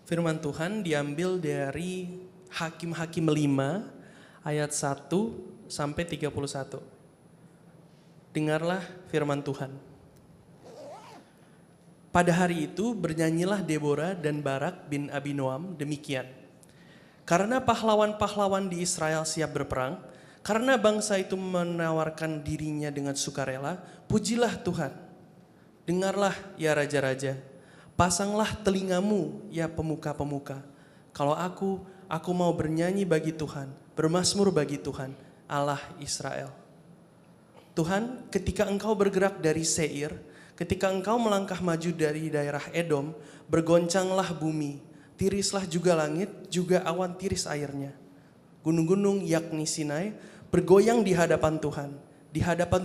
Firman Tuhan diambil dari Hakim-Hakim 5 ayat 1 sampai 31. Dengarlah firman Tuhan. Pada hari itu bernyanyilah Deborah dan Barak bin Abinoam demikian. Karena pahlawan-pahlawan di Israel siap berperang, karena bangsa itu menawarkan dirinya dengan sukarela, pujilah Tuhan. Dengarlah ya raja-raja, pasanglah telingamu ya pemuka-pemuka. Kalau aku mau bernyanyi bagi Tuhan, bermazmur bagi Tuhan, Allah Israel. Tuhan, ketika engkau bergerak dari Seir, ketika engkau melangkah maju dari daerah Edom, bergoncanglah bumi, tirislah juga langit, juga awan tiris airnya. Gunung-gunung yakni Sinai, bergoyang di hadapan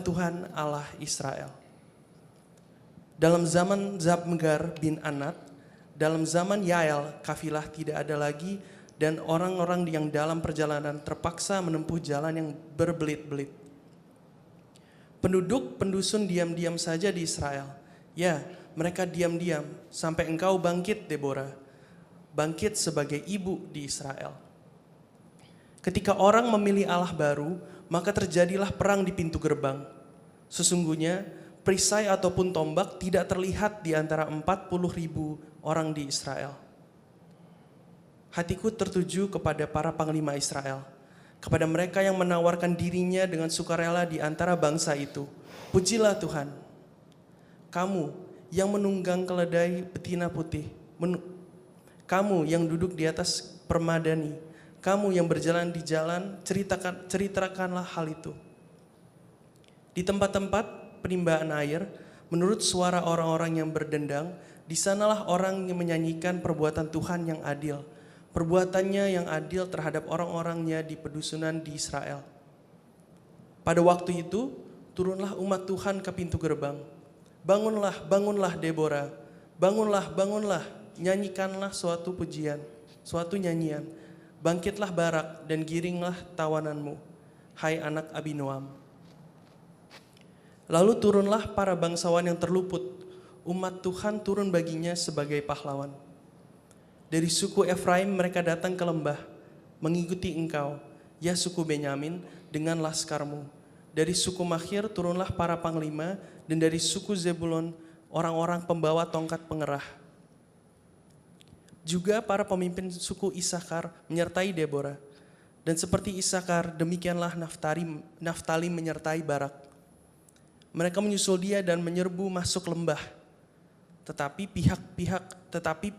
Tuhan Allah Israel. Dalam zaman Zabmegar bin Anat, dalam zaman Yael, kafilah tidak ada lagi, dan orang-orang yang dalam perjalanan terpaksa menempuh jalan yang berbelit-belit. Penduduk pendusun diam-diam saja di Israel. Ya, mereka diam-diam sampai engkau bangkit, Deborah. Bangkit sebagai ibu di Israel. Ketika orang memilih Allah baru, maka terjadilah perang di pintu gerbang. Sesungguhnya, perisai ataupun tombak tidak terlihat di antara 40.000 orang di Israel. Hatiku tertuju kepada para panglima Israel, kepada mereka yang menawarkan dirinya dengan sukarela di antara bangsa itu. Pujilah Tuhan. Kamu yang menunggang keledai betina putih, kamu yang duduk di atas permadani, kamu yang berjalan di jalan, ceritakanlah hal itu. Di tempat-tempat penimbangan air, menurut suara orang-orang yang berdendang, di sanalah orang yang menyanyikan perbuatan Tuhan yang adil, perbuatannya yang adil terhadap orang-orangnya di pedusunan di Israel. Pada waktu itu, turunlah umat Tuhan ke pintu gerbang. Bangunlah, bangunlah Deborah, bangunlah, nyanyikanlah suatu pujian, suatu nyanyian. Bangkitlah Barak dan giringlah tawananmu, hai anak Abinoam. Lalu turunlah para bangsawan yang terluput, umat Tuhan turun baginya sebagai pahlawan. Dari suku Efraim mereka datang ke lembah, mengikuti engkau, ya suku Benyamin dengan laskarmu. Dari suku Makhir turunlah para panglima, dan dari suku Zebulon orang-orang pembawa tongkat pengerah. Juga para pemimpin suku Isakar menyertai Deborah. Dan seperti Isakar, demikianlah Naftali menyertai Barak. Mereka menyusul dia dan menyerbu masuk lembah. Tetapi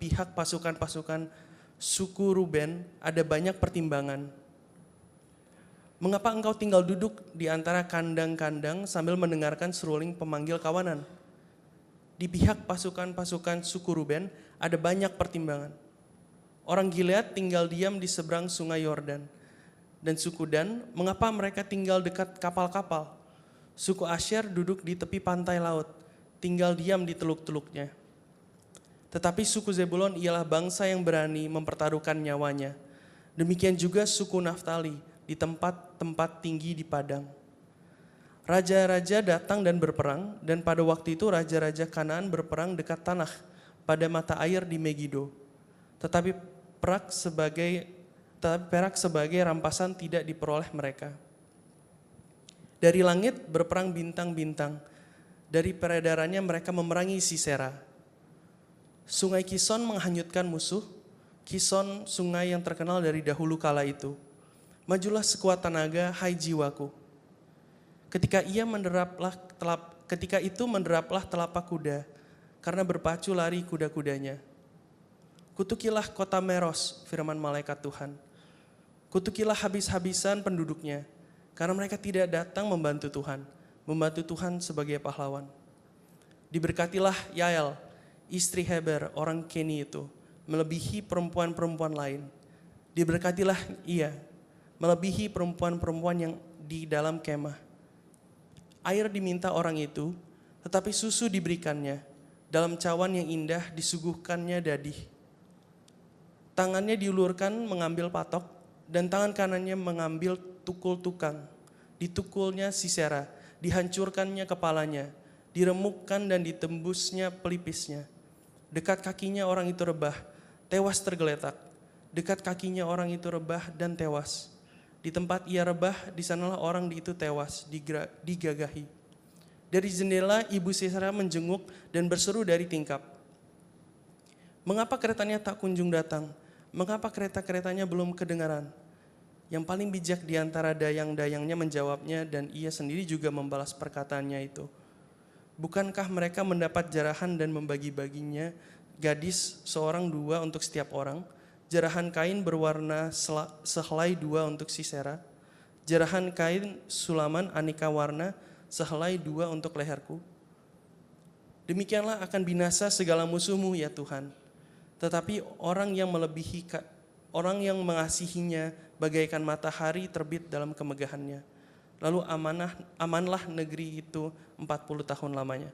pihak pasukan-pasukan suku Ruben ada banyak pertimbangan. Mengapa engkau tinggal duduk di antara kandang-kandang sambil mendengarkan seruling pemanggil kawanan? Di pihak pasukan-pasukan suku Ruben ada banyak pertimbangan. Orang Gilead tinggal diam di seberang sungai Yordan. Dan suku Dan, mengapa mereka tinggal dekat kapal-kapal? Suku Asher duduk di tepi pantai laut, tinggal diam di teluk-teluknya. Tetapi suku Zebulon ialah bangsa yang berani mempertaruhkan nyawanya. Demikian juga suku Naftali di tempat-tempat tinggi di padang. Raja-raja datang dan berperang, dan pada waktu itu raja-raja Kanaan berperang dekat tanah pada mata air di Megido. Tetapi perak sebagai rampasan tidak diperoleh mereka. Dari langit berperang bintang-bintang, dari peredarannya mereka memerangi Sisera. Sungai Kison menghanyutkan musuh, Kison sungai yang terkenal dari dahulu kala itu. Majulah sekuat tenaga, hai jiwaku. Ketika itu menderaplah telapak kuda, karena berpacu lari kuda-kudanya. Kutukilah kota Meros, firman malaikat Tuhan. Kutukilah habis-habisan penduduknya, karena mereka tidak datang membantu Tuhan sebagai pahlawan. Diberkatilah Yael, istri Heber, orang Keni itu, melebihi perempuan-perempuan lain. Diberkatilah ia, melebihi perempuan-perempuan yang di dalam kemah. Air diminta orang itu, tetapi susu diberikannya. Dalam cawan yang indah disuguhkannya dadih. Tangannya diulurkan mengambil patok, dan tangan kanannya mengambil tukul tukang. Ditukulnya Sisera, dihancurkannya kepalanya, diremukkan dan ditembusnya pelipisnya. Dekat kakinya orang itu rebah, tewas tergeletak. Dekat kakinya orang itu rebah dan tewas. Di tempat ia rebah, di sanalah orang itu tewas, digagahi. Dari jendela ibu Sisera menjenguk dan berseru dari tingkap. Mengapa keretanya tak kunjung datang? Mengapa kereta-keretanya belum kedengaran? Yang paling bijak di antara dayang-dayangnya menjawabnya, dan ia sendiri juga membalas perkataannya itu. Bukankah mereka mendapat jarahan dan membagi-baginya gadis seorang dua untuk setiap orang? Jarahan kain berwarna sehelai dua untuk Sisera. Jarahan kain sulaman aneka warna sehelai dua untuk leherku. Demikianlah akan binasa segala musuhmu ya Tuhan. Tetapi orang yang mengasihinya bagaikan matahari terbit dalam kemegahannya. Lalu amanlah negeri itu 40 tahun lamanya.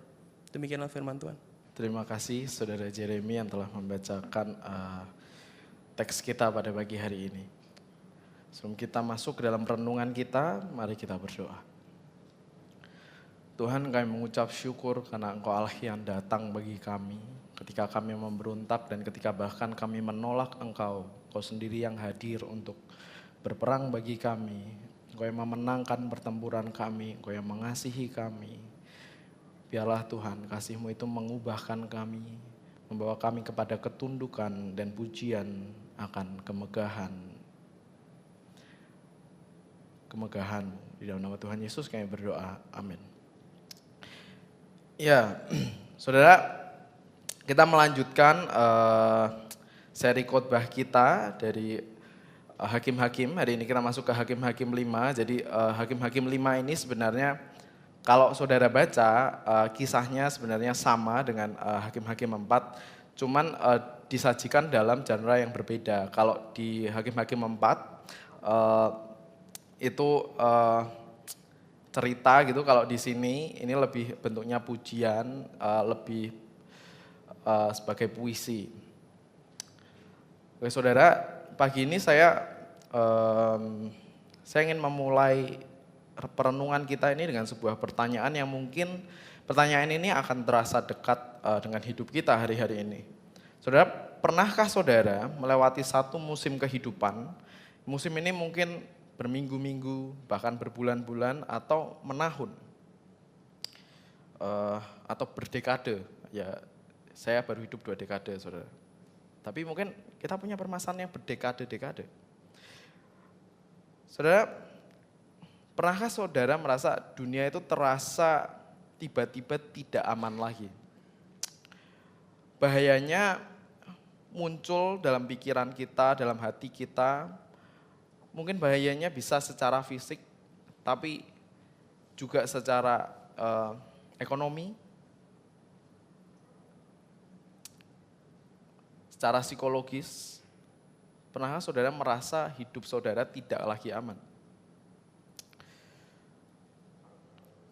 Demikianlah firman Tuhan. Terima kasih Saudara Jeremy yang telah membacakan teks kita pada pagi hari ini. Sebelum kita masuk ke dalam renungan kita, mari kita berdoa. Tuhan, kami mengucap syukur karena Engkau Allah yang datang bagi kami ketika kami memberontak dan ketika bahkan kami menolak Engkau. Engkau sendiri yang hadir untuk berperang bagi kami. Engkau yang memenangkan pertempuran kami, Engkau yang mengasihi kami. Biarlah Tuhan, kasih-Mu itu mengubahkan kami, membawa kami kepada ketundukan dan pujian akan kemegahan. Di dalam nama Tuhan Yesus kami berdoa, amin. Ya, saudara, kita melanjutkan seri khotbah kita dari Hakim-Hakim. Hari ini kita masuk ke Hakim-Hakim 5. Jadi Hakim-Hakim 5 ini sebenarnya kalau saudara baca kisahnya sebenarnya sama dengan Hakim-Hakim 4. Cuman disajikan dalam genre yang berbeda. Kalau di Hakim-Hakim 4 itu cerita gitu, kalau di sini ini lebih bentuknya pujian, lebih sebagai puisi. Oke saudara, pagi ini saya ingin memulai perenungan kita ini dengan sebuah pertanyaan yang mungkin pertanyaan ini akan terasa dekat dengan hidup kita hari-hari ini. Saudara, pernahkah saudara melewati satu musim kehidupan? Musim ini mungkin berminggu-minggu, bahkan berbulan-bulan atau menahun, atau berdekade. Ya, saya baru hidup 2 dekade, saudara. Tapi mungkin kita punya permasalahan yang berdekade-dekade. Saudara, pernahkah saudara merasa dunia itu terasa tiba-tiba tidak aman lagi? Bahayanya muncul dalam pikiran kita, dalam hati kita. Mungkin bahayanya bisa secara fisik, tapi juga secara ekonomi, secara psikologis. Pernahkah saudara merasa hidup saudara tidak lagi aman?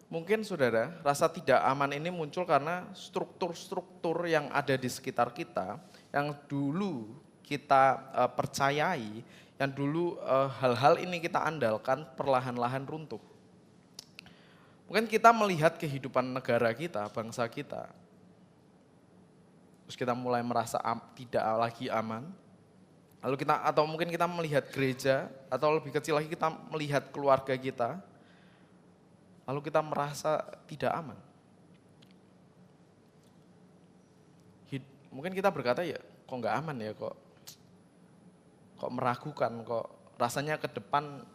Mungkin saudara rasa tidak aman ini muncul karena struktur-struktur yang ada di sekitar kita, yang dulu kita percayai, yang dulu hal-hal ini kita andalkan perlahan-lahan runtuh. Mungkin kita melihat kehidupan negara kita, bangsa kita, terus kita mulai merasa tidak lagi aman. Lalu atau mungkin kita melihat gereja, atau lebih kecil lagi kita melihat keluarga kita, lalu kita merasa tidak aman. Mungkin kita berkata ya, kok nggak aman ya, kok meragukan, kok rasanya ke depan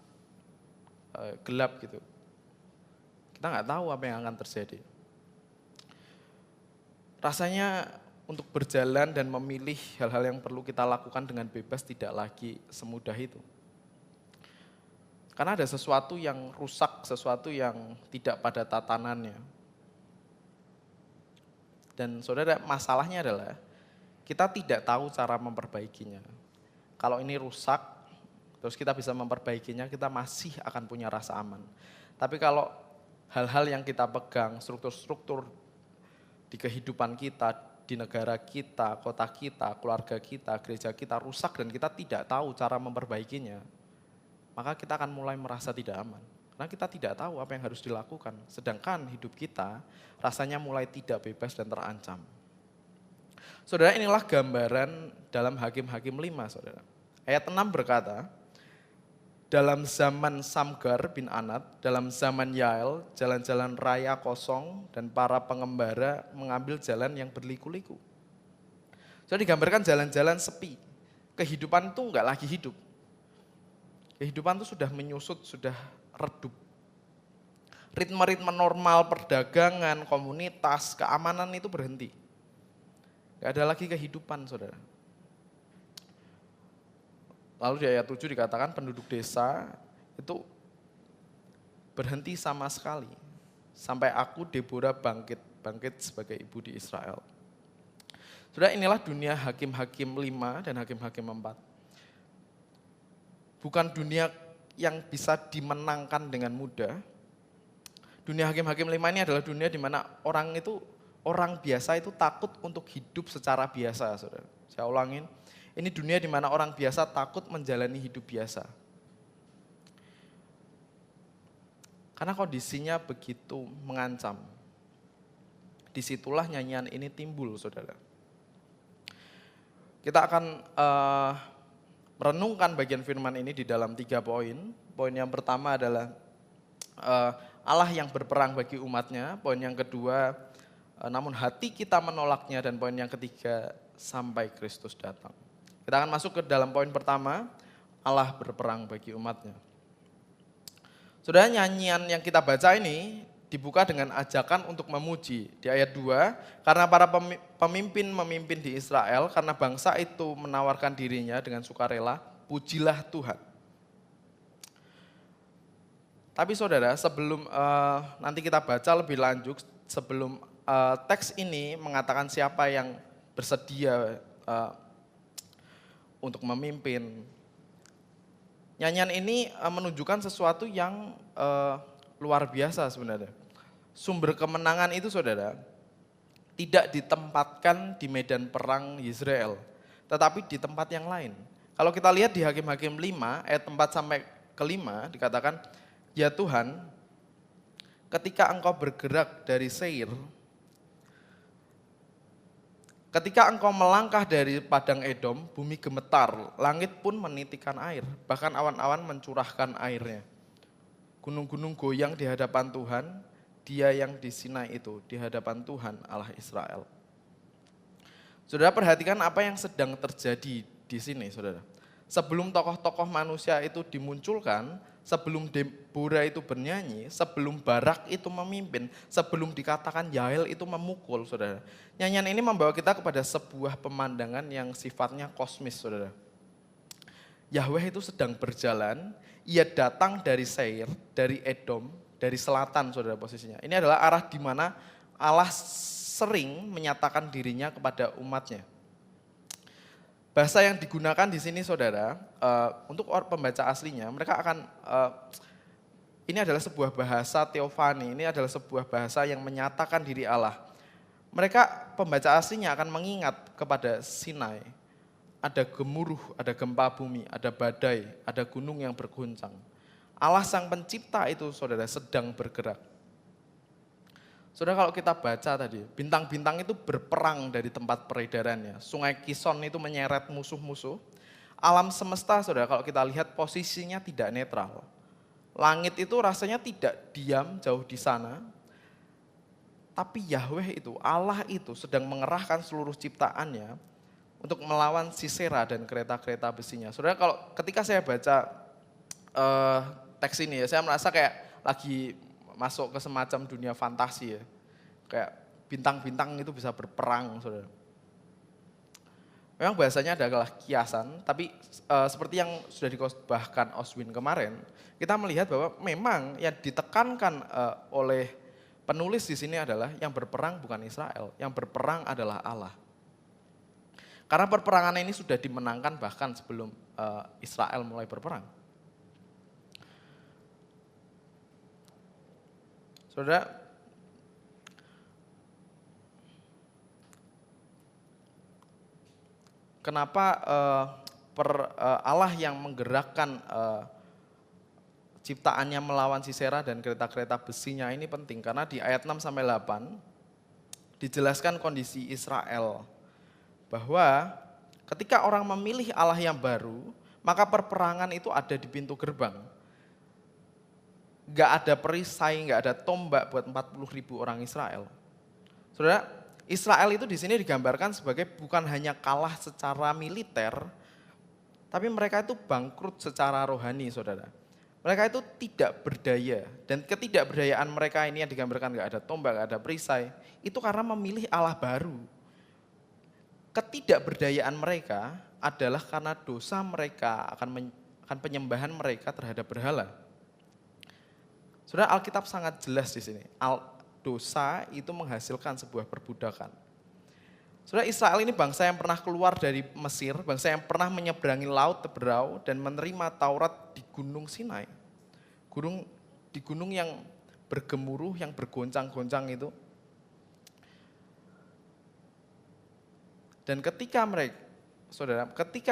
gelap gitu. Kita nggak tahu apa yang akan terjadi. Rasanya untuk berjalan dan memilih hal-hal yang perlu kita lakukan dengan bebas tidak lagi semudah itu. Karena ada sesuatu yang rusak, sesuatu yang tidak pada tatanannya. Dan saudara, masalahnya adalah kita tidak tahu cara memperbaikinya. Kalau ini rusak, terus kita bisa memperbaikinya, kita masih akan punya rasa aman. Tapi kalau hal-hal yang kita pegang, struktur-struktur di kehidupan kita, di negara kita, kota kita, keluarga kita, gereja kita rusak dan kita tidak tahu cara memperbaikinya, maka kita akan mulai merasa tidak aman. Karena kita tidak tahu apa yang harus dilakukan. Sedangkan hidup kita rasanya mulai tidak bebas dan terancam. Saudara, inilah gambaran dalam Hakim-Hakim 5, saudara. Ayat 6 berkata, dalam zaman Samgar bin Anat, dalam zaman Yael, jalan-jalan raya kosong dan para pengembara mengambil jalan yang berliku-liku. Jadi digambarkan jalan-jalan sepi. Kehidupan itu enggak lagi hidup. Kehidupan itu sudah menyusut, sudah redup. Ritme-ritme normal perdagangan, komunitas, keamanan itu berhenti. Enggak ada lagi kehidupan, saudara. Lalu di ayat 7 dikatakan penduduk desa itu berhenti sama sekali. Sampai aku Deborah bangkit sebagai ibu di Israel. Saudara, inilah dunia Hakim-Hakim 5 dan Hakim-Hakim 4. Bukan dunia yang bisa dimenangkan dengan mudah. Dunia Hakim-Hakim 5 ini adalah dunia di mana orang biasa itu takut untuk hidup secara biasa, saudara. Saya ulangin, ini dunia di mana orang biasa takut menjalani hidup biasa. Karena kondisinya begitu mengancam. Disitulah nyanyian ini timbul, saudara. Kita akan merenungkan bagian firman ini di dalam 3 poin. Poin yang pertama adalah Allah yang berperang bagi umatnya. Poin yang kedua, namun hati kita menolaknya. Dan poin yang ketiga, sampai Kristus datang. Kita akan masuk ke dalam poin pertama, Allah berperang bagi umatnya. Saudara, nyanyian yang kita baca ini dibuka dengan ajakan untuk memuji. Di ayat 2, karena para pemimpin memimpin di Israel, karena bangsa itu menawarkan dirinya dengan sukarela, pujilah Tuhan. Tapi saudara, sebelum nanti kita baca lebih lanjut, sebelum teks ini mengatakan siapa yang bersedia untuk memimpin, nyanyian ini menunjukkan sesuatu yang luar biasa sebenarnya. Sumber kemenangan itu, saudara, tidak ditempatkan di medan perang Israel, tetapi di tempat yang lain. Kalau kita lihat di Hakim-Hakim 5 ayat 4 sampai ke 5 dikatakan, ya Tuhan, ketika Engkau bergerak dari Seir, ketika Engkau melangkah dari padang Edom, bumi gemetar, langit pun menitikan air, bahkan awan-awan mencurahkan airnya. Gunung-gunung goyang di hadapan Tuhan, Dia yang di Sinai itu, di hadapan Tuhan Allah Israel. Saudara, perhatikan apa yang sedang terjadi di sini, saudara. Sebelum tokoh-tokoh manusia itu dimunculkan, sebelum Deborah itu bernyanyi, sebelum Barak itu memimpin, sebelum dikatakan Yael itu memukul, saudara. Nyanyian ini membawa kita kepada sebuah pemandangan yang sifatnya kosmis, saudara. Yahweh itu sedang berjalan, ia datang dari Seir, dari Edom, dari selatan, saudara, posisinya. Ini adalah arah di mana Allah sering menyatakan dirinya kepada umatnya. Bahasa yang digunakan di sini, saudara, untuk pembaca aslinya, mereka akan, ini adalah sebuah bahasa teofani, ini adalah sebuah bahasa yang menyatakan diri Allah. Mereka, pembaca aslinya akan mengingat kepada Sinai, ada gemuruh, ada gempa bumi, ada badai, ada gunung yang berguncang. Allah sang pencipta itu, saudara, sedang bergerak. Saudara, kalau kita baca tadi, bintang-bintang itu berperang dari tempat peredarannya. Sungai Kison itu menyeret musuh-musuh. Alam semesta, saudara, kalau kita lihat posisinya tidak netral. Langit itu rasanya tidak diam jauh di sana. Tapi Yahweh itu, Allah itu sedang mengerahkan seluruh ciptaannya untuk melawan Sisera dan kereta-kereta besinya. Saudara, ketika saya baca teks ini ya, saya merasa kayak lagi masuk ke semacam dunia fantasi ya. Kayak bintang-bintang itu bisa berperang, saudara. Memang bahasanya adalah kiasan, tapi seperti yang sudah dikotbahkan Oswin kemarin, kita melihat bahwa memang yang ditekankan oleh penulis di sini adalah yang berperang bukan Israel, yang berperang adalah Allah. Karena perperangan ini sudah dimenangkan bahkan sebelum Israel mulai berperang. Saudara, kenapa Allah yang menggerakkan ciptaannya melawan Sisera dan kereta-kereta besinya ini penting? Karena di ayat 6-8 dijelaskan kondisi Israel bahwa ketika orang memilih Allah yang baru, maka perperangan itu ada di pintu gerbang. Gak ada perisai, gak ada tombak buat 40.000 orang Israel. Saudara, Israel itu di sini digambarkan sebagai bukan hanya kalah secara militer, tapi mereka itu bangkrut secara rohani, saudara. Mereka itu tidak berdaya, dan ketidakberdayaan mereka ini yang digambarkan gak ada tombak, gak ada perisai, itu karena memilih Allah baru. Ketidakberdayaan mereka adalah karena dosa mereka akan penyembahan mereka terhadap berhala. Saudara, Alkitab sangat jelas di sini. Dosa itu menghasilkan sebuah perbudakan. Saudara, Israel ini bangsa yang pernah keluar dari Mesir, bangsa yang pernah menyeberangi laut Teberau dan menerima Taurat di Gunung Sinai. Di gunung yang bergemuruh, yang bergoncang-goncang itu. Dan ketika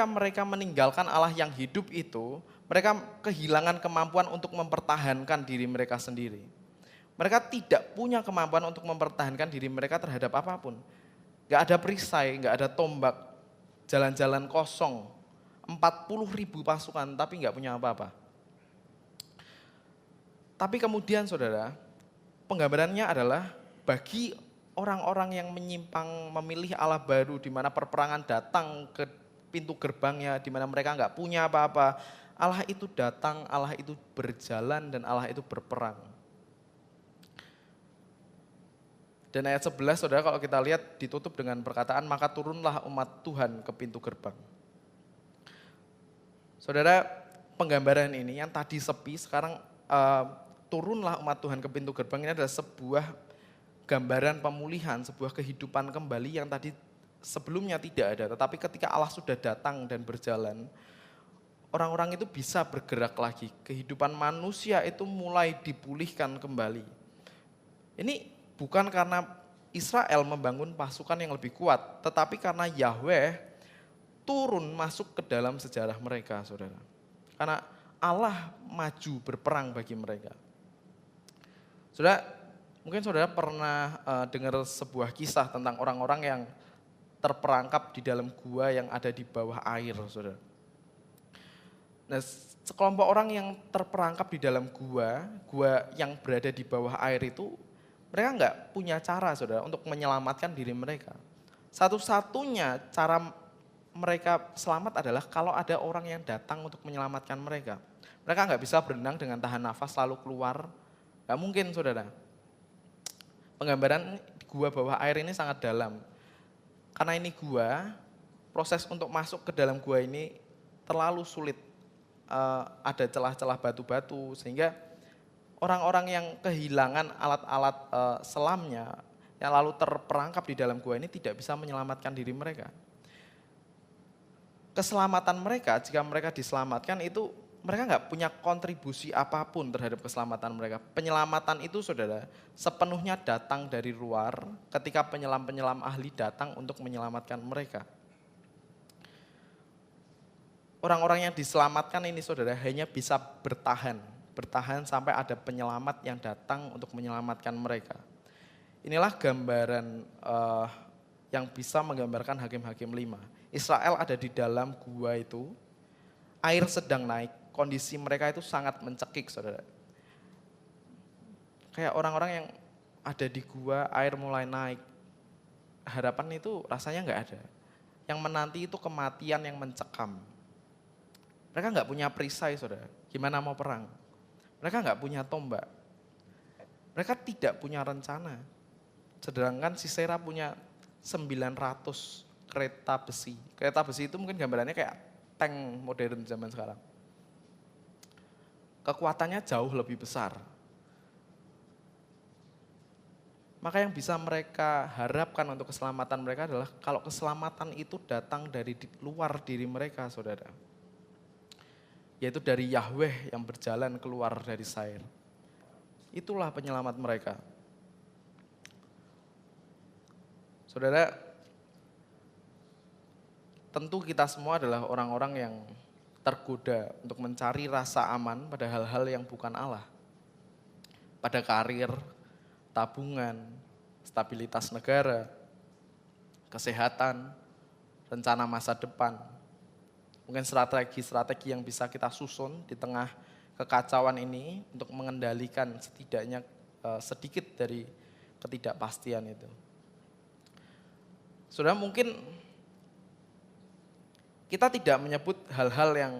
mereka meninggalkan Allah yang hidup itu, mereka kehilangan kemampuan untuk mempertahankan diri mereka sendiri. Mereka tidak punya kemampuan untuk mempertahankan diri mereka terhadap apapun. Gak ada perisai, gak ada tombak, jalan-jalan kosong, 40.000 pasukan tapi gak punya apa-apa. Tapi kemudian saudara, penggambarannya adalah bagi orang-orang yang menyimpang memilih Allah baru, di mana perperangan datang ke pintu gerbangnya, di mana mereka gak punya apa-apa, Allah itu datang, Allah itu berjalan, dan Allah itu berperang. Dan ayat 11, saudara, kalau kita lihat ditutup dengan perkataan, maka turunlah umat Tuhan ke pintu gerbang. Saudara, penggambaran ini yang tadi sepi, sekarang turunlah umat Tuhan ke pintu gerbang, ini adalah sebuah gambaran pemulihan, sebuah kehidupan kembali yang tadi sebelumnya tidak ada. Tetapi ketika Allah sudah datang dan berjalan, orang-orang itu bisa bergerak lagi. Kehidupan manusia itu mulai dipulihkan kembali. Ini bukan karena Israel membangun pasukan yang lebih kuat, tetapi karena Yahweh turun masuk ke dalam sejarah mereka, saudara. Karena Allah maju berperang bagi mereka. Saudara, mungkin saudara pernah dengar sebuah kisah tentang orang-orang yang terperangkap di dalam gua yang ada di bawah air, saudara. Nah, sekelompok orang yang terperangkap di dalam gua yang berada di bawah air itu, mereka nggak punya cara, saudara, untuk menyelamatkan diri mereka. Satu-satunya cara mereka selamat adalah kalau ada orang yang datang untuk menyelamatkan mereka. Mereka nggak bisa berenang dengan tahan nafas lalu keluar, nggak mungkin, saudara. Penggambaran gua bawah air ini sangat dalam. Karena ini gua, proses untuk masuk ke dalam gua ini terlalu sulit. Ada celah-celah batu-batu, sehingga orang-orang yang kehilangan alat-alat selamnya, yang lalu terperangkap di dalam gua ini tidak bisa menyelamatkan diri mereka. Keselamatan mereka, jika mereka diselamatkan itu, mereka nggak punya kontribusi apapun terhadap keselamatan mereka. Penyelamatan itu, saudara, sepenuhnya datang dari luar ketika penyelam-penyelam ahli datang untuk menyelamatkan mereka. Orang-orang yang diselamatkan ini, saudara, hanya bisa bertahan sampai ada penyelamat yang datang untuk menyelamatkan mereka. Inilah gambaran yang bisa menggambarkan Hakim-Hakim 5. Israel ada di dalam gua itu, air sedang naik, kondisi mereka itu sangat mencekik, saudara. Kayak orang-orang yang ada di gua, air mulai naik, harapan itu rasanya nggak ada. Yang menanti itu kematian yang mencekam. Mereka nggak punya perisai, saudara. Gimana mau perang? Mereka nggak punya tombak. Mereka tidak punya rencana. Sedangkan Sisera punya 900 kereta besi. Kereta besi itu mungkin gambarannya kayak tank modern zaman sekarang. Kekuatannya jauh lebih besar. Maka yang bisa mereka harapkan untuk keselamatan mereka adalah kalau keselamatan itu datang dari luar diri mereka, saudara. Yaitu dari Yahweh yang berjalan keluar dari Sair. Itulah penyelamat mereka. Saudara, tentu kita semua adalah orang-orang yang tergoda untuk mencari rasa aman pada hal-hal yang bukan Allah. Pada karir, tabungan, stabilitas negara, kesehatan, rencana masa depan. Mungkin strategi-strategi yang bisa kita susun di tengah kekacauan ini untuk mengendalikan setidaknya sedikit dari ketidakpastian itu. Saudara, mungkin kita tidak menyebut hal-hal yang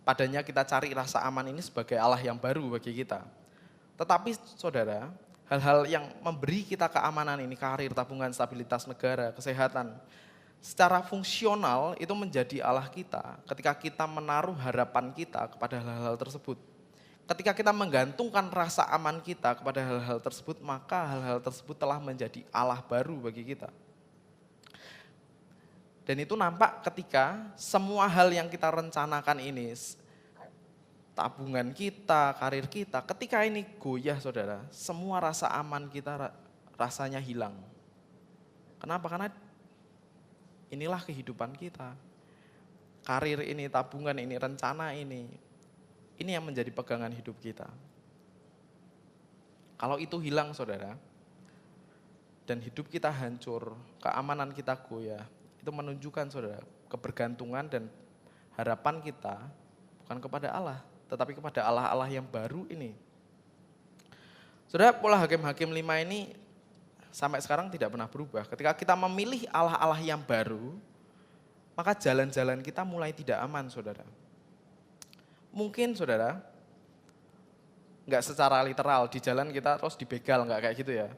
padanya kita cari rasa aman ini sebagai Allah yang baru bagi kita. Tetapi saudara, hal-hal yang memberi kita keamanan ini, karir, tabungan, stabilitas negara, kesehatan, secara fungsional itu menjadi Allah kita ketika kita menaruh harapan kita kepada hal-hal tersebut. Ketika kita menggantungkan rasa aman kita kepada hal-hal tersebut, maka hal-hal tersebut telah menjadi Allah baru bagi kita. Dan itu nampak ketika semua hal yang kita rencanakan ini, tabungan kita, karir kita, ketika ini goyah saudara, semua rasa aman kita rasanya hilang. Kenapa? Karena inilah kehidupan kita. Karir ini, tabungan ini, rencana ini yang menjadi pegangan hidup kita. Kalau itu hilang saudara, dan hidup kita hancur, keamanan kita goyah, itu menunjukkan saudara, kebergantungan dan harapan kita bukan kepada Allah, tetapi kepada Allah-Allah yang baru ini. Saudara, pola Hakim-Hakim 5 ini sampai sekarang tidak pernah berubah. Ketika kita memilih Allah-Allah yang baru, maka jalan-jalan kita mulai tidak aman, saudara. Mungkin, saudara, nggak secara literal, di jalan kita terus dibegal, nggak kayak gitu ya.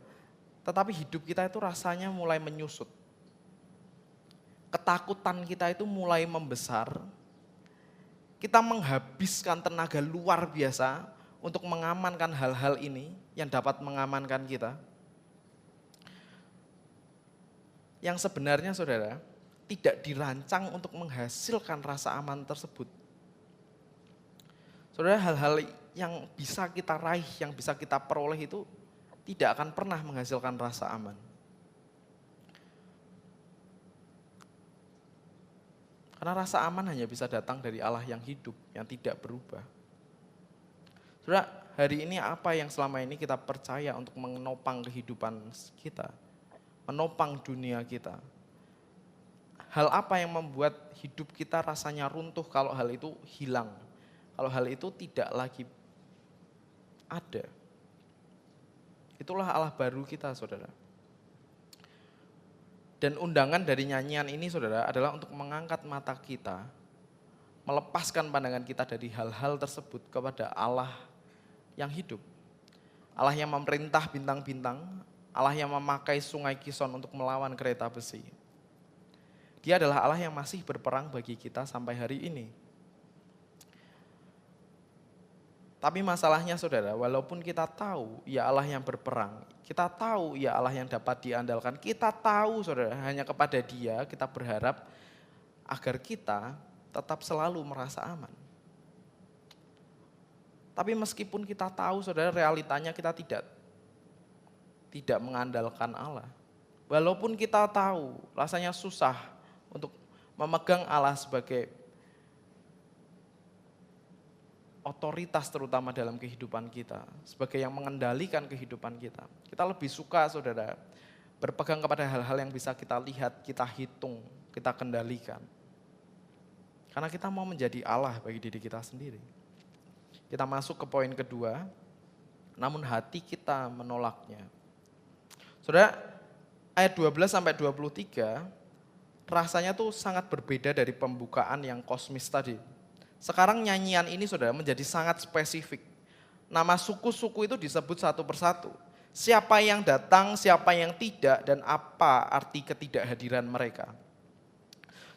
Tetapi hidup kita itu rasanya mulai menyusut. Ketakutan kita itu mulai membesar. Kita menghabiskan tenaga luar biasa untuk mengamankan hal-hal ini yang dapat mengamankan kita. Yang sebenarnya saudara, tidak dirancang untuk menghasilkan rasa aman tersebut. Saudara, hal-hal yang bisa kita raih, yang bisa kita peroleh itu tidak akan pernah menghasilkan rasa aman. Karena rasa aman hanya bisa datang dari Allah yang hidup, yang tidak berubah. Saudara, hari ini apa yang selama ini kita percaya untuk menopang kehidupan kita? Menopang dunia kita. Hal apa yang membuat hidup kita rasanya runtuh kalau hal itu hilang? Kalau hal itu tidak lagi ada. Itulah Allah baru kita, saudara. Dan undangan dari nyanyian ini, saudara, adalah untuk mengangkat mata kita, melepaskan pandangan kita dari hal-hal tersebut kepada Allah yang hidup. Allah yang memerintah bintang-bintang, Allah yang memakai sungai Kison untuk melawan kereta besi. Dia adalah Allah yang masih berperang bagi kita sampai hari ini. Tapi masalahnya saudara, walaupun kita tahu ya Allah yang berperang, kita tahu ya Allah yang dapat diandalkan, kita tahu saudara hanya kepada Dia kita berharap agar kita tetap selalu merasa aman. Tapi meskipun kita tahu saudara realitanya kita tidak mengandalkan Allah. Walaupun kita tahu rasanya susah untuk memegang Allah sebagai otoritas terutama dalam kehidupan kita, sebagai yang mengendalikan kehidupan kita. Kita lebih suka saudara berpegang kepada hal-hal yang bisa kita lihat, kita hitung, kita kendalikan. Karena kita mau menjadi Allah bagi diri kita sendiri. Kita masuk ke poin kedua, namun hati kita menolaknya. Saudara, ayat 12 sampai 23 rasanya tuh sangat berbeda dari pembukaan yang kosmis tadi. Sekarang nyanyian ini saudara menjadi sangat spesifik. Nama suku-suku itu disebut satu persatu. Siapa yang datang, siapa yang tidak, dan apa arti ketidakhadiran mereka.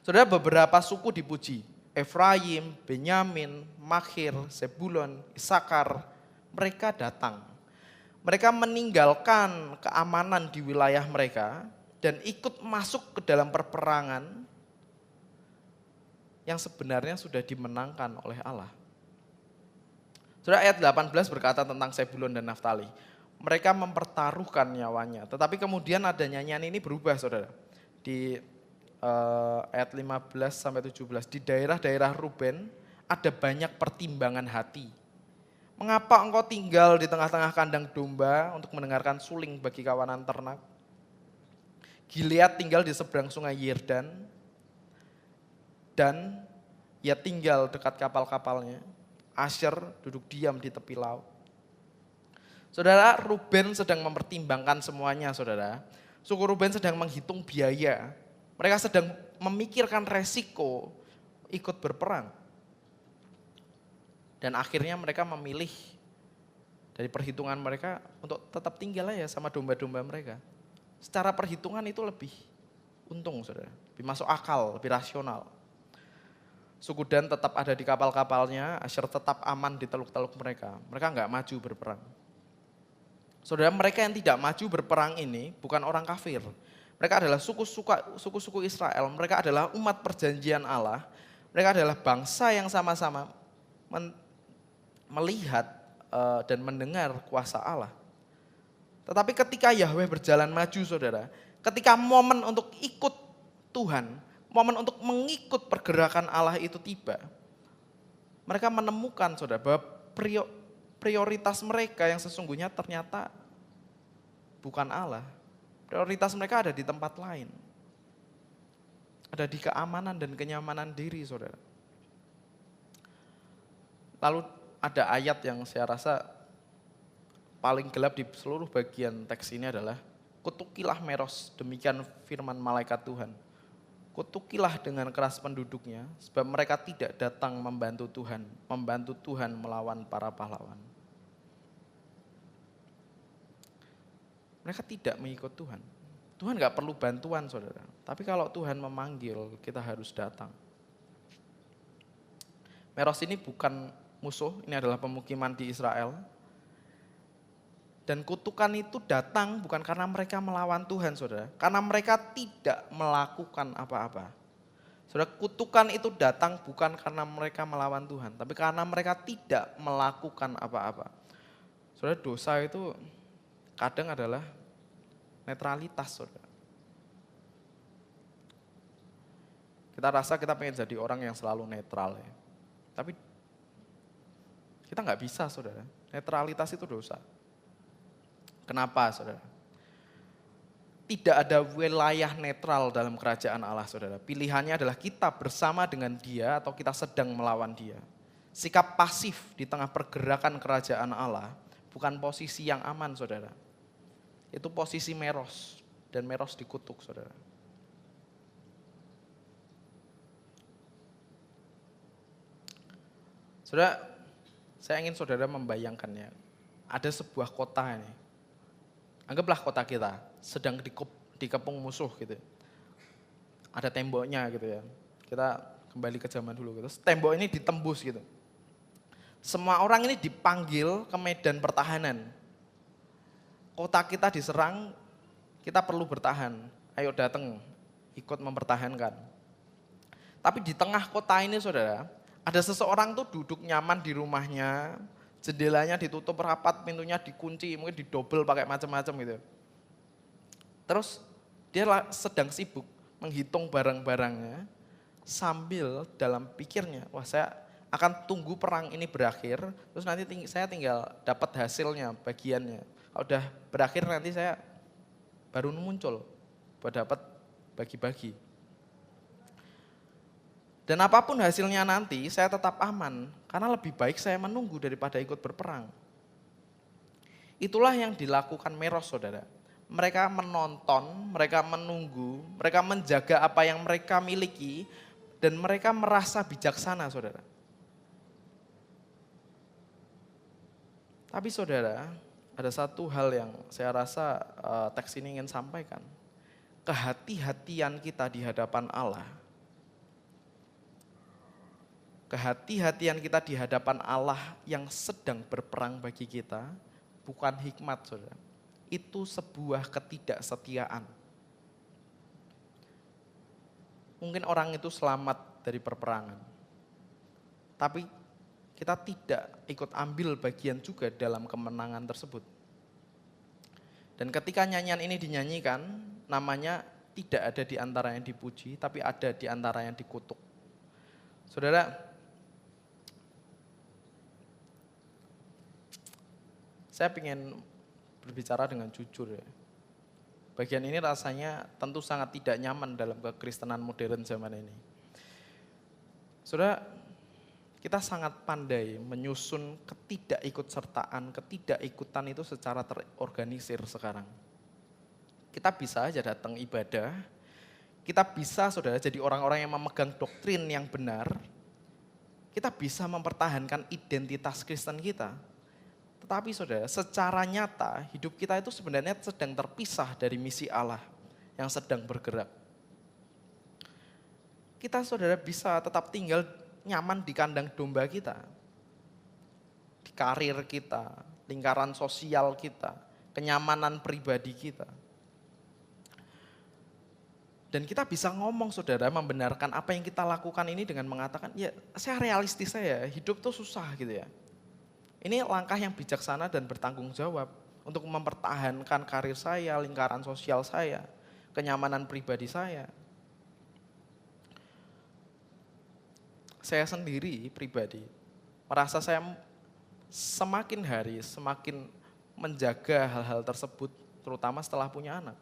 Saudara, beberapa suku dipuji. Efraim, Benyamin, Makhir, Sebulon, Isakar, mereka datang. Mereka meninggalkan keamanan di wilayah mereka dan ikut masuk ke dalam perperangan yang sebenarnya sudah dimenangkan oleh Allah. Saudara, ayat 18 berkata tentang Sebulon dan Naftali. Mereka mempertaruhkan nyawanya, tetapi kemudian ada nyanyian ini berubah saudara. Di ayat 15 sampai 17, di daerah-daerah Ruben ada banyak pertimbangan hati. Mengapa engkau tinggal di tengah-tengah kandang domba untuk mendengarkan suling bagi kawanan ternak? Gilead tinggal di seberang sungai Yordan, Dan ia tinggal dekat kapal-kapalnya. Asher duduk diam di tepi laut. Saudara, Ruben sedang mempertimbangkan semuanya, saudara. Suku Ruben sedang menghitung biaya. Mereka sedang memikirkan resiko ikut berperang. Dan akhirnya mereka memilih dari perhitungan mereka untuk tetap tinggal aja sama domba-domba mereka. Secara perhitungan itu lebih untung, saudara. Lebih masuk akal, lebih rasional. Suku Dan tetap ada di kapal-kapalnya, Asher tetap aman di teluk-teluk mereka. Mereka nggak maju berperang. Saudara, mereka yang tidak maju berperang ini bukan orang kafir. Mereka adalah suku-suku Israel, mereka adalah umat perjanjian Allah. Mereka adalah bangsa yang sama-sama melihat dan mendengar kuasa Allah. Tetapi ketika Yahweh berjalan maju, saudara, ketika momen untuk ikut Tuhan, momen untuk mengikut pergerakan Allah itu tiba, mereka menemukan, saudara, bahwa prioritas mereka yang sesungguhnya ternyata bukan Allah. Prioritas mereka ada di tempat lain. Ada di keamanan dan kenyamanan diri, saudara. Lalu ada ayat yang saya rasa paling gelap di seluruh bagian teks ini adalah, kutukilah Meros, demikian firman malaikat Tuhan. Kutukilah dengan keras penduduknya, sebab mereka tidak datang membantu Tuhan melawan para pahlawan. Mereka tidak mengikut Tuhan. Tuhan gak perlu bantuan, saudara. Tapi kalau Tuhan memanggil, kita harus datang. Meros ini bukan musuh, ini adalah pemukiman di Israel. Dan kutukan itu datang bukan karena mereka melawan Tuhan, saudara. Karena mereka tidak melakukan apa-apa. Saudara, kutukan itu datang bukan karena mereka melawan Tuhan, tapi karena mereka tidak melakukan apa-apa. Saudara, dosa itu kadang adalah netralitas, saudara. Kita rasa kita pengen jadi orang yang selalu netral ya. Tapi kita nggak bisa, saudara. Netralitas itu dosa. Kenapa, saudara? Tidak ada wilayah netral dalam kerajaan Allah, saudara. Pilihannya adalah kita bersama dengan Dia atau kita sedang melawan Dia. Sikap pasif di tengah pergerakan kerajaan Allah bukan posisi yang aman, saudara. Itu posisi Meros, dan Meros dikutuk, saudara. Saudara, saya ingin saudara membayangkannya. Ada sebuah kota ini. Anggaplah kota kita sedang dikepung musuh gitu. Ada temboknya gitu ya. Kita kembali ke zaman dulu gitu. Tembok ini ditembus gitu. Semua orang ini dipanggil ke medan pertahanan. Kota kita diserang, kita perlu bertahan. Ayo datang, ikut mempertahankan. Tapi di tengah kota ini, saudara, ada seseorang tuh duduk nyaman di rumahnya, jendelanya ditutup rapat, pintunya dikunci, mungkin didobel pakai macam-macam gitu. Terus dia sedang sibuk menghitung barang-barangnya sambil dalam pikirnya, wah saya akan tunggu perang ini berakhir, terus nanti saya tinggal dapat hasilnya, bagiannya. Kalau udah berakhir nanti saya baru muncul buat dapat bagi-bagi. Dan apapun hasilnya nanti saya tetap aman, karena lebih baik saya menunggu daripada ikut berperang. Itulah yang dilakukan Meros, saudara. Mereka menonton, mereka menunggu, mereka menjaga apa yang mereka miliki, dan mereka merasa bijaksana, saudara. Tapi saudara, ada satu hal yang saya rasa teks ini ingin sampaikan. Kehati-hatian kita di hadapan Allah. Kehati-hatian kita di hadapan Allah yang sedang berperang bagi kita, bukan hikmat, saudara. Itu sebuah ketidaksetiaan. Mungkin orang itu selamat dari perperangan. Tapi kita tidak ikut ambil bagian juga dalam kemenangan tersebut. Dan ketika nyanyian ini dinyanyikan, namanya tidak ada di antara yang dipuji, tapi ada di antara yang dikutuk. Saudara, saya ingin berbicara dengan jujur ya. Bagian ini rasanya tentu sangat tidak nyaman dalam kekristenan modern zaman ini. Saudara, kita sangat pandai menyusun ketidakikutan itu secara terorganisir sekarang. Kita bisa aja datang ibadah, kita bisa saudara jadi orang-orang yang memegang doktrin yang benar, kita bisa mempertahankan identitas Kristen kita. Tetapi saudara, secara nyata hidup kita itu sebenarnya sedang terpisah dari misi Allah yang sedang bergerak. Kita saudara bisa tetap tinggal nyaman di kandang domba kita, di karir kita, lingkaran sosial kita, kenyamanan pribadi kita. Dan kita bisa ngomong saudara, membenarkan apa yang kita lakukan ini dengan mengatakan, ya saya realistis saya, hidup tuh susah gitu ya. Ini langkah yang bijaksana dan bertanggung jawab untuk mempertahankan karir saya, lingkaran sosial saya, kenyamanan pribadi saya. Saya sendiri pribadi merasa saya semakin hari semakin menjaga hal-hal tersebut, terutama setelah punya anak.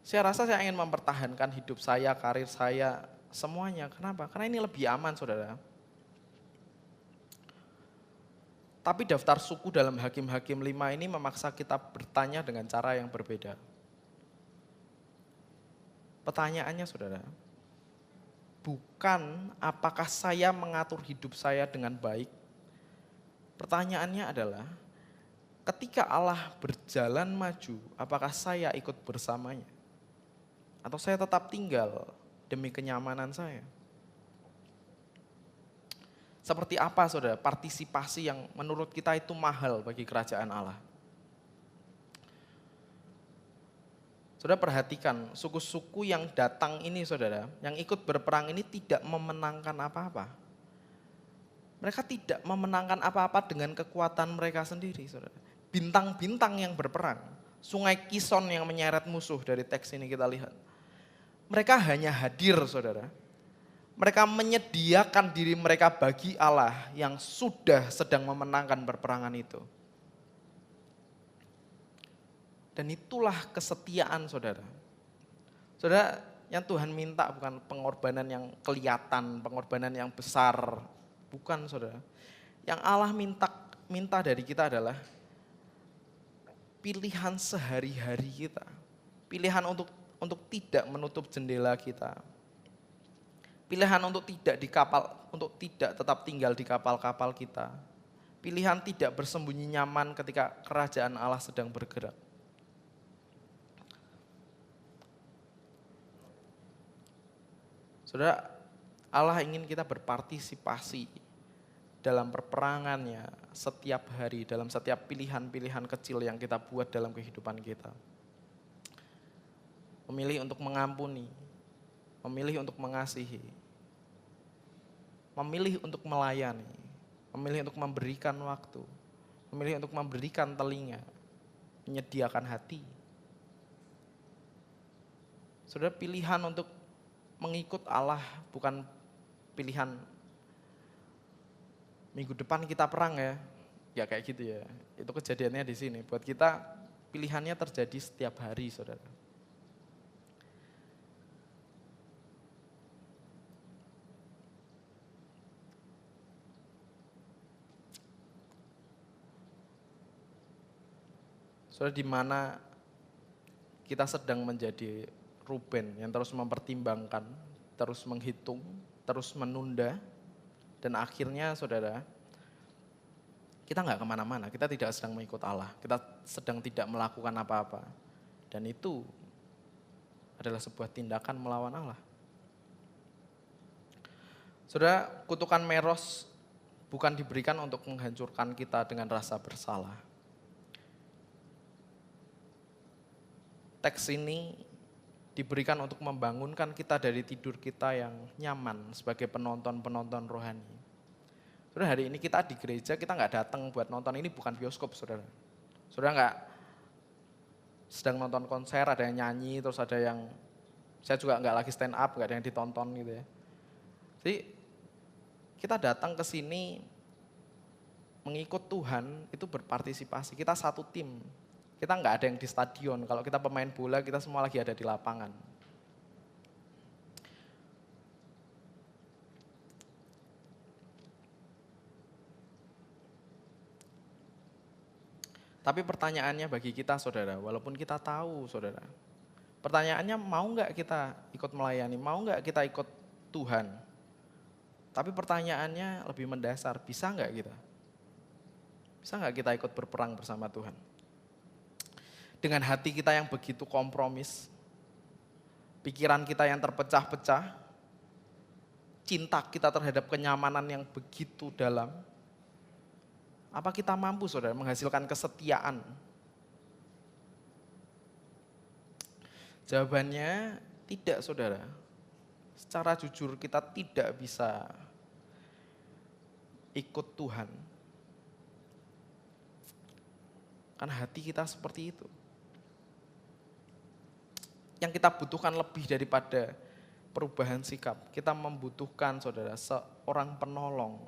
Saya rasa saya ingin mempertahankan hidup saya, karir saya, semuanya. Kenapa? Karena ini lebih aman saudara. Tapi daftar suku dalam Hakim-Hakim 5 ini memaksa kita bertanya dengan cara yang berbeda. Pertanyaannya saudara, bukan apakah saya mengatur hidup saya dengan baik. Pertanyaannya adalah, ketika Allah berjalan maju, apakah saya ikut bersamanya? Atau saya tetap tinggal demi kenyamanan saya? Seperti apa saudara partisipasi yang menurut kita itu mahal bagi kerajaan Allah? Saudara perhatikan, suku-suku yang datang ini saudara, yang ikut berperang ini tidak memenangkan apa-apa. Mereka tidak memenangkan apa-apa dengan kekuatan mereka sendiri saudara. Bintang-bintang yang berperang, sungai Kison yang menyeret musuh dari teks ini kita lihat. Mereka hanya hadir saudara. Mereka menyediakan diri mereka bagi Allah yang sudah sedang memenangkan peperangan itu. Dan itulah kesetiaan saudara. Saudara, yang Tuhan minta bukan pengorbanan yang kelihatan, pengorbanan yang besar. Bukan saudara. Yang Allah minta dari kita adalah pilihan sehari-hari kita. Pilihan untuk tidak menutup jendela kita. Pilihan untuk tidak tetap tinggal di kapal-kapal kita. Pilihan tidak bersembunyi nyaman ketika kerajaan Allah sedang bergerak. Saudara, Allah ingin kita berpartisipasi dalam perperangannya setiap hari, dalam setiap pilihan-pilihan kecil yang kita buat dalam kehidupan kita. Memilih untuk mengampuni, memilih untuk mengasihi, memilih untuk melayani, memilih untuk memberikan waktu, memilih untuk memberikan telinga, menyediakan hati. Saudara, pilihan untuk mengikut Allah bukan pilihan minggu depan kita perang ya kayak gitu ya. Itu kejadiannya di sini. Buat kita pilihannya terjadi setiap hari, saudara. Saudara, di mana kita sedang menjadi Ruben yang terus mempertimbangkan, terus menghitung, terus menunda, dan akhirnya saudara, kita nggak kemana-mana, kita tidak sedang mengikut Allah, kita sedang tidak melakukan apa-apa. Dan itu adalah sebuah tindakan melawan Allah. Saudara, kutukan Meros bukan diberikan untuk menghancurkan kita dengan rasa bersalah. Teks ini diberikan untuk membangunkan kita dari tidur kita yang nyaman sebagai penonton-penonton rohani. Saudara, hari ini kita di gereja, kita nggak datang buat nonton, ini bukan bioskop saudara. Saudara nggak sedang nonton konser, ada yang nyanyi, terus ada yang, saya juga nggak lagi stand up, nggak ada yang ditonton gitu ya. Jadi kita datang ke sini mengikut Tuhan, itu berpartisipasi, kita satu tim. Kita nggak ada yang di stadion, kalau kita pemain bola kita semua lagi ada di lapangan. Tapi pertanyaannya bagi kita saudara, walaupun kita tahu saudara, pertanyaannya mau nggak kita ikut melayani, mau nggak kita ikut Tuhan. Tapi pertanyaannya lebih mendasar, bisa nggak kita? Bisa nggak kita ikut berperang bersama Tuhan? Dengan hati kita yang begitu kompromis, pikiran kita yang terpecah-pecah, cinta kita terhadap kenyamanan yang begitu dalam, apa kita mampu saudara menghasilkan kesetiaan? Jawabannya tidak saudara. Secara jujur kita tidak bisa ikut Tuhan. Karena hati kita seperti itu. Yang kita butuhkan lebih daripada perubahan sikap. Kita membutuhkan saudara seorang penolong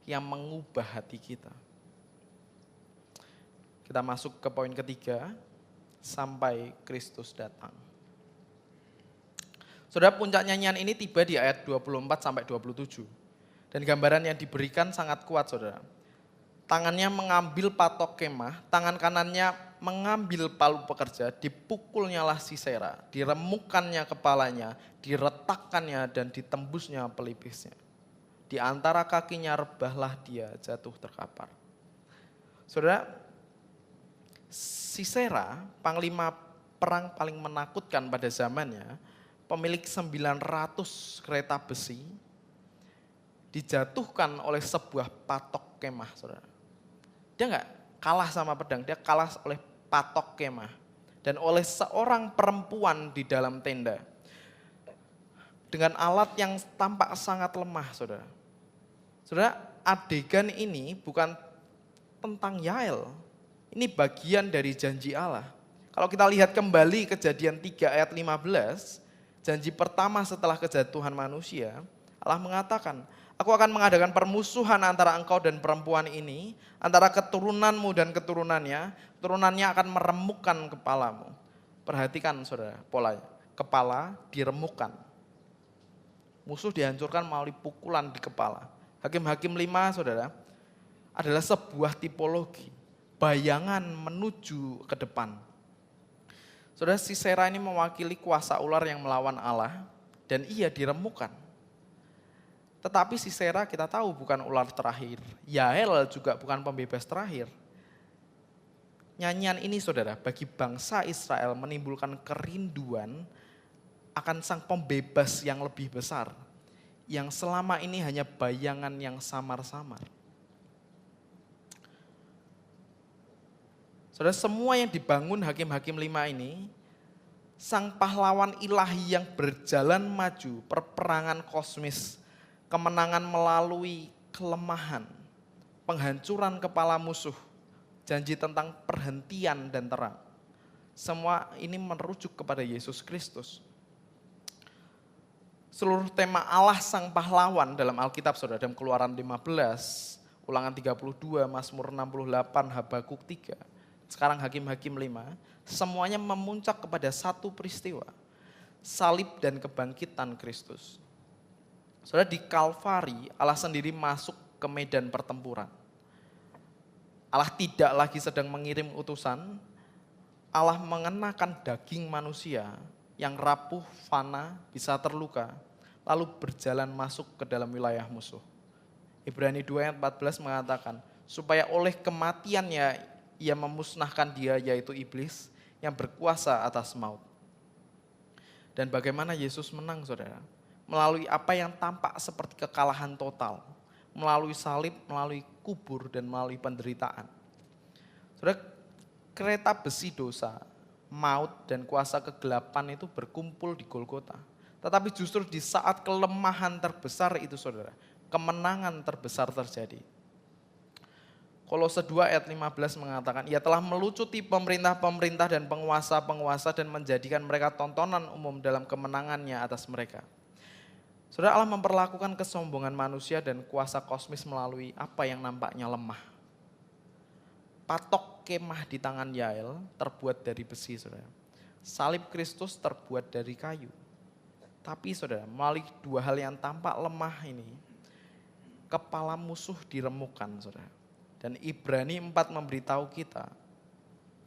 yang mengubah hati kita. Kita masuk ke poin ketiga, sampai Kristus datang. Saudara, puncak nyanyian ini tiba di ayat 24 sampai 27. Dan gambaran yang diberikan sangat kuat saudara. Tangannya mengambil patok kemah, tangan kanannya mengambil palu pekerja, dipukulnyalah Sisera, diremukkannya kepalanya, diretakkannya dan ditembusnya pelipisnya. Di antara kakinya rebahlah dia jatuh terkapar. Saudara, Sisera, panglima perang paling menakutkan pada zamannya, pemilik 900 kereta besi, dijatuhkan oleh sebuah patok kemah, saudara. Dia enggak kalah sama pedang, dia kalah oleh patok kemah. Dan oleh seorang perempuan di dalam tenda. Dengan alat yang tampak sangat lemah, saudara. Saudara, adegan ini bukan tentang Yael. Ini bagian dari janji Allah. Kalau kita lihat kembali Kejadian 3 ayat 15, janji pertama setelah kejatuhan manusia, Allah mengatakan, aku akan mengadakan permusuhan antara engkau dan perempuan ini, antara keturunanmu dan keturunannya, keturunannya akan meremukkan kepalamu. Perhatikan saudara, polanya. Kepala diremukkan. Musuh dihancurkan melalui pukulan di kepala. Hakim-hakim 5 saudara, adalah sebuah tipologi, bayangan menuju ke depan. Saudara, Sisera ini mewakili kuasa ular yang melawan Allah, dan ia diremukkan. Tetapi Sisera kita tahu bukan ular terakhir. Yael juga bukan pembebas terakhir. Nyanyian ini saudara, bagi bangsa Israel menimbulkan kerinduan akan sang pembebas yang lebih besar. Yang selama ini hanya bayangan yang samar-samar. Saudara, semua yang dibangun Hakim-Hakim 5 ini, sang pahlawan ilahi yang berjalan maju, perperangan kosmis, kemenangan melalui kelemahan, penghancuran kepala musuh, janji tentang perhentian dan terang. Semua ini merujuk kepada Yesus Kristus. Seluruh tema Allah sang pahlawan dalam Alkitab saudara, dalam Keluaran 15, Ulangan 32, Mazmur 68, Habakuk 3, sekarang Hakim-Hakim 5, semuanya memuncak kepada satu peristiwa, salib dan kebangkitan Kristus. Saudara, di Kalvari Allah sendiri masuk ke medan pertempuran. Allah tidak lagi sedang mengirim utusan, Allah mengenakan daging manusia yang rapuh, fana, bisa terluka, lalu berjalan masuk ke dalam wilayah musuh. Ibrani 2 ayat 14 mengatakan, supaya oleh kematiannya ia memusnahkan dia, yaitu iblis, yang berkuasa atas maut. Dan bagaimana Yesus menang saudara? Melalui apa yang tampak seperti kekalahan total. Melalui salib, melalui kubur, dan melalui penderitaan. Saudara, kereta besi dosa, maut, dan kuasa kegelapan itu berkumpul di Golgota. Tetapi justru di saat kelemahan terbesar itu saudara, kemenangan terbesar terjadi. Kolose 2 ayat 15 mengatakan, ia telah melucuti pemerintah-pemerintah dan penguasa-penguasa dan menjadikan mereka tontonan umum dalam kemenangannya atas mereka. Saudara, Allah memperlakukan kesombongan manusia dan kuasa kosmis melalui apa yang nampaknya lemah. Patok kemah di tangan Yael terbuat dari besi, saudara. Salib Kristus terbuat dari kayu. Tapi saudara, melalui dua hal yang tampak lemah ini, kepala musuh diremukkan, saudara. Dan Ibrani 4 memberitahu kita,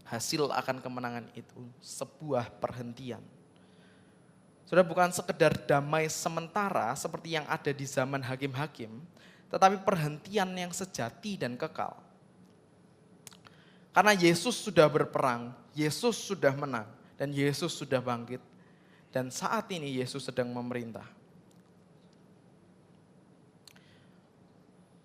hasil akan kemenangan itu sebuah perhentian. Sudah bukan sekedar damai sementara seperti yang ada di zaman hakim-hakim, tetapi perhentian yang sejati dan kekal. Karena Yesus sudah berperang, Yesus sudah menang, dan Yesus sudah bangkit. Dan saat ini Yesus sedang memerintah.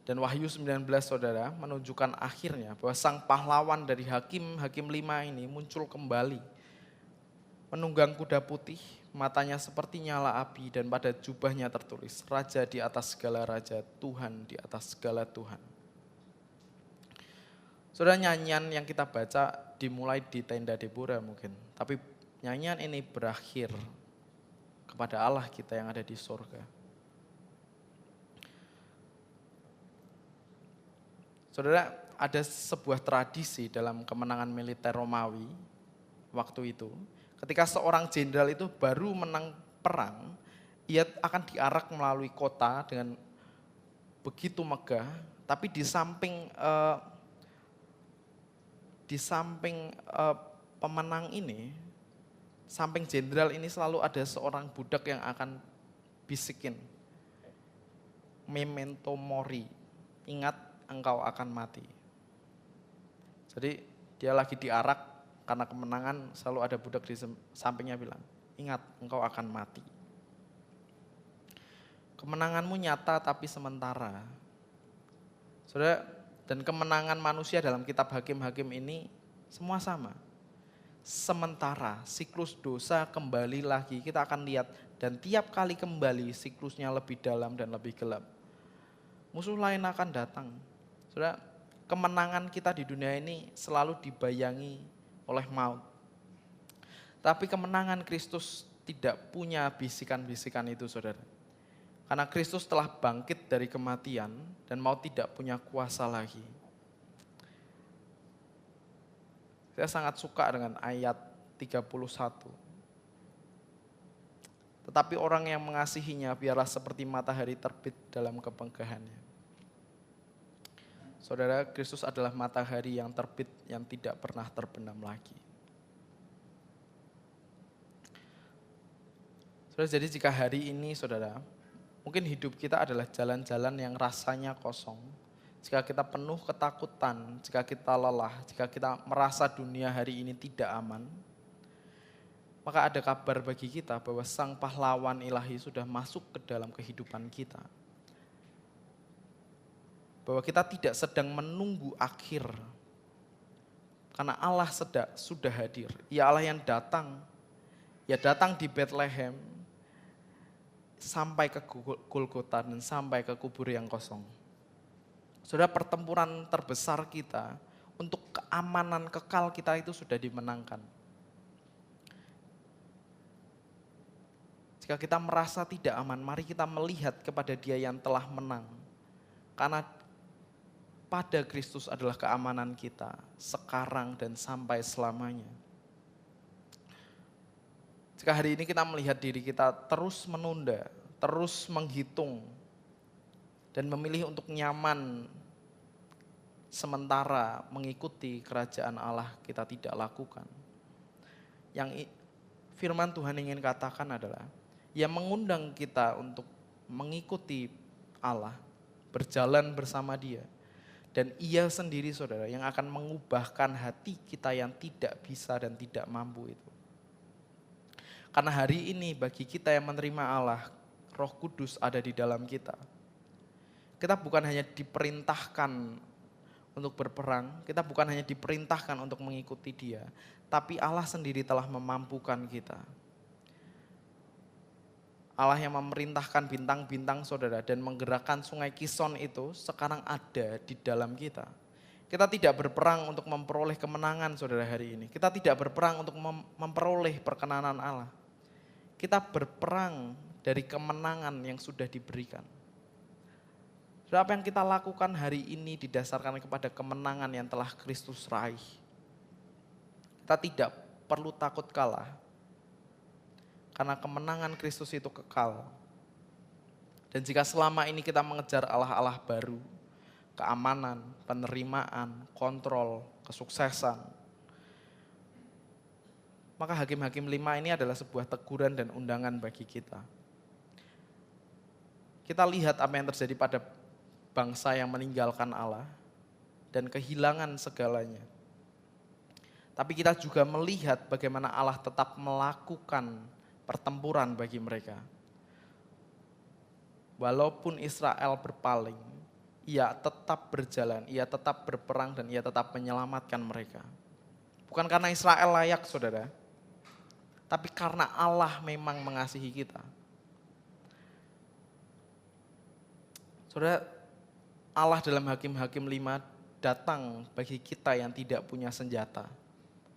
Dan Wahyu 19 saudara menunjukkan akhirnya bahwa sang pahlawan dari Hakim 5 ini muncul kembali. Menunggang kuda putih, matanya seperti nyala api dan pada jubahnya tertulis, Raja di atas segala raja, Tuhan di atas segala Tuhan. Saudara, nyanyian yang kita baca dimulai di tenda Deborah mungkin, tapi nyanyian ini berakhir kepada Allah kita yang ada di surga. Saudara, ada sebuah tradisi dalam kemenangan militer Romawi waktu itu. Ketika seorang jenderal itu baru menang perang, ia akan diarak melalui kota dengan begitu megah, tapi di samping pemenang ini, samping jenderal ini selalu ada seorang budak yang akan bisikin, memento mori, ingat engkau akan mati. Jadi dia lagi diarak karena kemenangan, selalu ada budak di sampingnya bilang, ingat engkau akan mati. Kemenanganmu nyata tapi sementara. Saudara, dan kemenangan manusia dalam kitab Hakim-Hakim ini semua sama. Sementara siklus dosa kembali lagi, kita akan lihat, dan tiap kali kembali siklusnya lebih dalam dan lebih gelap. Musuh lain akan datang. Saudara, kemenangan kita di dunia ini selalu dibayangi oleh maut. Tapi kemenangan Kristus tidak punya bisikan-bisikan itu, saudara. Karena Kristus telah bangkit dari kematian dan maut tidak punya kuasa lagi. Saya sangat suka dengan ayat 31. Tetapi orang yang mengasihinya biarlah seperti matahari terbit dalam kemegahannya. Saudara, Kristus adalah matahari yang terbit yang tidak pernah terbenam lagi. Saudara, jadi jika hari ini saudara, mungkin hidup kita adalah jalan-jalan yang rasanya kosong. Jika kita penuh ketakutan, jika kita lelah, jika kita merasa dunia hari ini tidak aman, maka ada kabar bagi kita bahwa sang pahlawan ilahi sudah masuk ke dalam kehidupan kita. Bahwa kita tidak sedang menunggu akhir. Karena Allah sudah hadir. Ia Allah yang datang. Ia datang di Bethlehem sampai ke Golgota dan sampai ke kubur yang kosong. Saudara, pertempuran terbesar kita untuk keamanan kekal kita itu sudah dimenangkan. Jika kita merasa tidak aman, mari kita melihat kepada Dia yang telah menang. Karena pada Kristus adalah keamanan kita sekarang dan sampai selamanya. Jika hari ini kita melihat diri kita terus menunda, terus menghitung, dan memilih untuk nyaman sementara mengikuti kerajaan Allah, kita tidak lakukan. Yang firman Tuhan ingin katakan adalah, Ia mengundang kita untuk mengikuti Allah, berjalan bersama Dia. Dan Ia sendiri saudara yang akan mengubahkan hati kita yang tidak bisa dan tidak mampu itu. Karena hari ini bagi kita yang menerima Allah, Roh Kudus ada di dalam kita. Kita bukan hanya diperintahkan untuk berperang, kita bukan hanya diperintahkan untuk mengikuti Dia, tapi Allah sendiri telah memampukan kita. Allah yang memerintahkan bintang-bintang saudara dan menggerakkan sungai Kison itu sekarang ada di dalam kita. Kita tidak berperang untuk memperoleh kemenangan saudara hari ini. Kita tidak berperang untuk memperoleh perkenanan Allah. Kita berperang dari kemenangan yang sudah diberikan. Saudara, apa yang kita lakukan hari ini didasarkan kepada kemenangan yang telah Kristus raih. Kita tidak perlu takut kalah. Karena kemenangan Kristus itu kekal. Dan jika selama ini kita mengejar Allah-Allah baru, keamanan, penerimaan, kontrol, kesuksesan. Maka Hakim-Hakim 5 ini adalah sebuah teguran dan undangan bagi kita. Kita lihat apa yang terjadi pada bangsa yang meninggalkan Allah dan kehilangan segalanya. Tapi kita juga melihat bagaimana Allah tetap melakukan pertempuran bagi mereka. Walaupun Israel berpaling, ia tetap berjalan, ia tetap berperang, dan ia tetap menyelamatkan mereka. Bukan karena Israel layak, saudara, tapi karena Allah memang mengasihi kita. Saudara, Allah dalam Hakim-Hakim 5 datang bagi kita yang tidak punya senjata.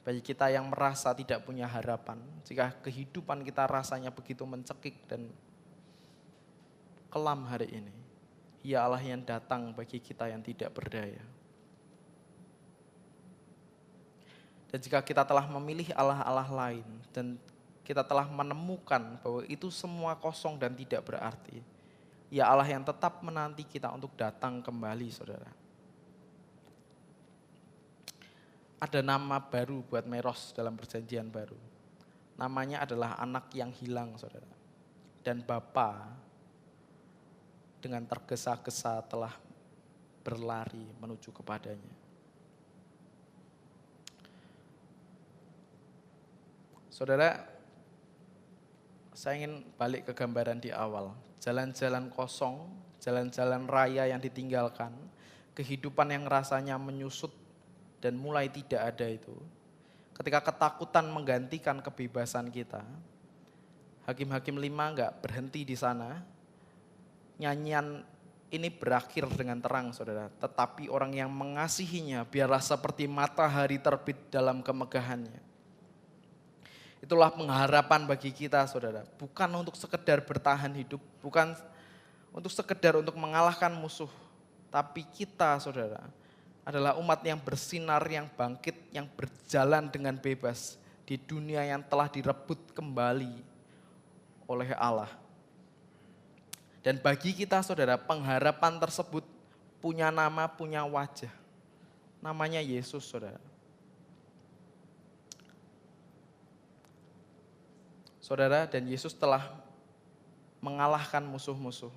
Bagi kita yang merasa tidak punya harapan. Jika kehidupan kita rasanya begitu mencekik dan kelam hari ini. Ia Allah yang datang bagi kita yang tidak berdaya. Dan jika kita telah memilih Allah-Allah lain dan kita telah menemukan bahwa itu semua kosong dan tidak berarti, ya Allah yang tetap menanti kita untuk datang kembali, saudara. Ada nama baru buat Meros dalam perjanjian baru. Namanya adalah anak yang hilang, saudara. Dan Bapa dengan tergesa-gesa telah berlari menuju kepadanya. Saudara, saya ingin balik ke gambaran di awal. Jalan-jalan kosong, jalan-jalan raya yang ditinggalkan, kehidupan yang rasanya menyusut dan mulai tidak ada itu. Ketika ketakutan menggantikan kebebasan kita, Hakim-Hakim 5 enggak berhenti di sana. Nyanyian ini berakhir dengan terang, saudara. Tetapi orang yang mengasihinya biarlah seperti matahari terbit dalam kemegahannya. Itulah pengharapan bagi kita, saudara. Bukan untuk sekedar bertahan hidup, bukan untuk sekedar untuk mengalahkan musuh. Tapi kita, saudara, adalah umat yang bersinar, yang bangkit, yang berjalan dengan bebas di dunia yang telah direbut kembali oleh Allah. Dan bagi kita, saudara, pengharapan tersebut punya nama, punya wajah. Namanya Yesus, saudara. Saudara, dan Yesus telah mengalahkan musuh-musuh.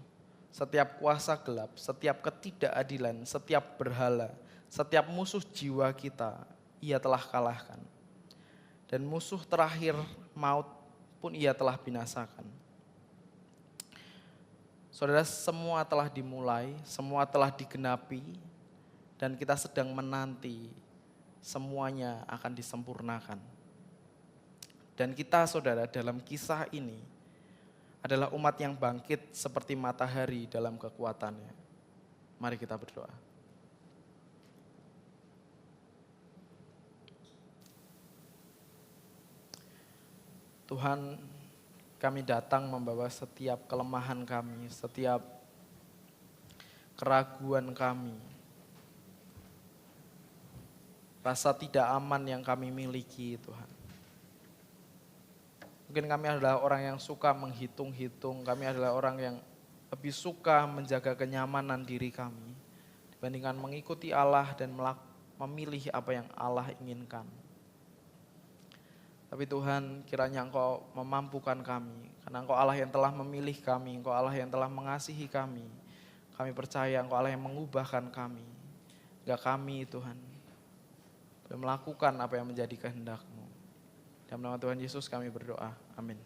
Setiap kuasa gelap, setiap ketidakadilan, setiap berhala, setiap musuh jiwa kita, ia telah kalahkan. Dan musuh terakhir maut pun ia telah binasakan. Saudara, semua telah dimulai, semua telah digenapi, dan kita sedang menanti semuanya akan disempurnakan. Dan kita, saudara, dalam kisah ini adalah umat yang bangkit seperti matahari dalam kekuatannya. Mari kita berdoa. Tuhan, kami datang membawa setiap kelemahan kami, setiap keraguan kami, rasa tidak aman yang kami miliki, Tuhan. Mungkin kami adalah orang yang suka menghitung-hitung, kami adalah orang yang lebih suka menjaga kenyamanan diri kami dibandingkan mengikuti Allah dan memilih apa yang Allah inginkan. Tapi Tuhan, kiranya Engkau memampukan kami, karena Engkau Allah yang telah memilih kami, Engkau Allah yang telah mengasihi kami. Kami percaya Engkau Allah yang mengubahkan kami. Enggak kami, Tuhan, melakukan apa yang menjadi kehendak-Mu. Dalam nama Tuhan Yesus kami berdoa. Amin.